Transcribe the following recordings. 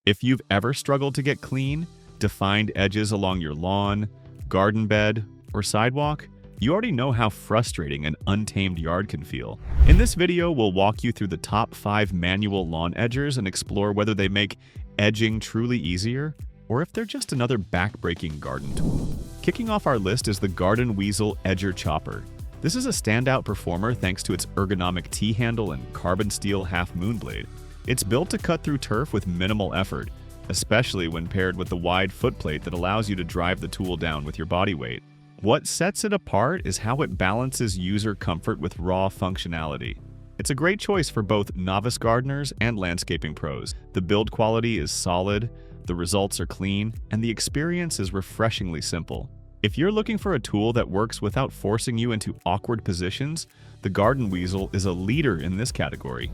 If you've ever struggled to get clean, defined edges along your lawn, garden bed, or sidewalk, you already know how frustrating an untamed yard can feel. In this video, we'll walk you through the top 5 manual lawn edgers and explore whether they make edging truly easier or if they're just another back-breaking garden tool. Kicking off our list is the Garten Weasel Edger Chopper. This is a standout performer thanks to its ergonomic T-handle and carbon steel half-moon blade. It's built to cut through turf with minimal effort, especially when paired with the wide footplate that allows you to drive the tool down with your body weight. What sets it apart is how it balances user comfort with raw functionality. It's a great choice for both novice gardeners and landscaping pros. The build quality is solid, the results are clean, and the experience is refreshingly simple. If you're looking for a tool that works without forcing you into awkward positions, the Garten Weasel is a leader in this category.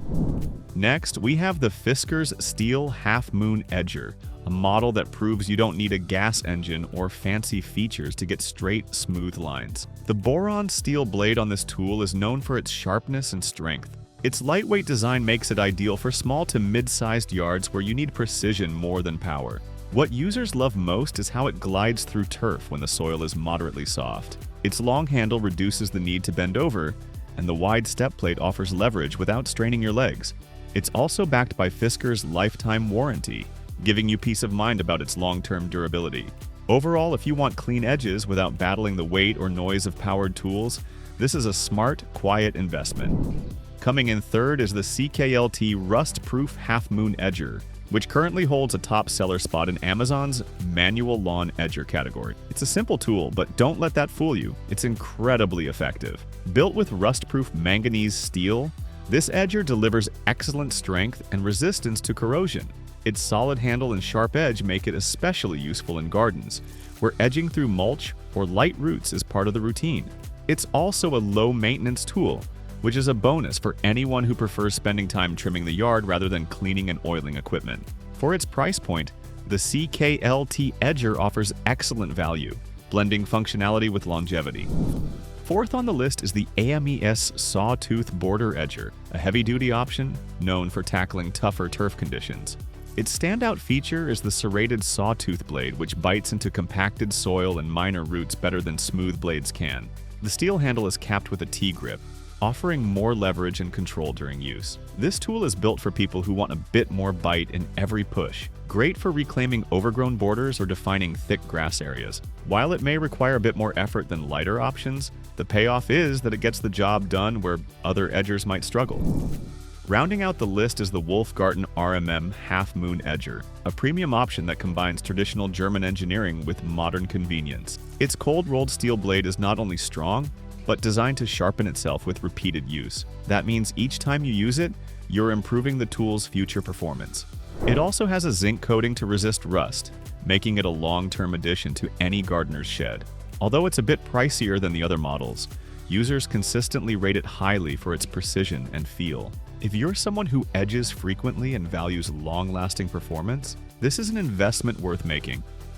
Next, we have the Fiskars Steel Half-Moon Edger, a model that proves you don't need a gas engine or fancy features to get straight, smooth lines. The boron steel blade on this tool is known for its sharpness and strength. Its lightweight design makes it ideal for small to mid-sized yards where you need precision more than power. What users love most is how it glides through turf when the soil is moderately soft. Its long handle reduces the need to bend over, and the wide step plate offers leverage without straining your legs. It's also backed by Fiskars' lifetime warranty, giving you peace of mind about its long-term durability. Overall, if you want clean edges without battling the weight or noise of powered tools, this is a smart, quiet investment. Coming in third is the CKLT Rust-Proof Half-Moon Edger, which currently holds a top seller spot in Amazon's manual lawn edger category. It's a simple tool, but don't let that fool you. It's incredibly effective. Built with rust-proof manganese steel, this edger delivers excellent strength and resistance to corrosion. Its solid handle and sharp edge make it especially useful in gardens, where edging through mulch or light roots is part of the routine. It's also a low-maintenance tool, which is a bonus for anyone who prefers spending time trimming the yard rather than cleaning and oiling equipment. For its price point, the CKLT Edger offers excellent value, blending functionality with longevity. Fourth on the list is the AMES Sawtooth Border Edger, a heavy-duty option known for tackling tougher turf conditions. Its standout feature is the serrated sawtooth blade, which bites into compacted soil and minor roots better than smooth blades can. The steel handle is capped with a T-grip, offering more leverage and control during use. This tool is built for people who want a bit more bite in every push. Great for reclaiming overgrown borders or defining thick grass areas. While it may require a bit more effort than lighter options, the payoff is that it gets the job done where other edgers might struggle. Rounding out the list is the Garten RMM Half-Moon Edger, a premium option that combines traditional German engineering with modern convenience. Its cold-rolled steel blade is not only strong, but designed to sharpen itself with repeated use. That means each time you use it, you're improving the tool's future performance. It also has a zinc coating to resist rust, making it a long-term addition to any gardener's shed. Although it's a bit pricier than the other models, users consistently rate it highly for its precision and feel. If you're someone who edges frequently and values long-lasting performance, this is an investment worth making.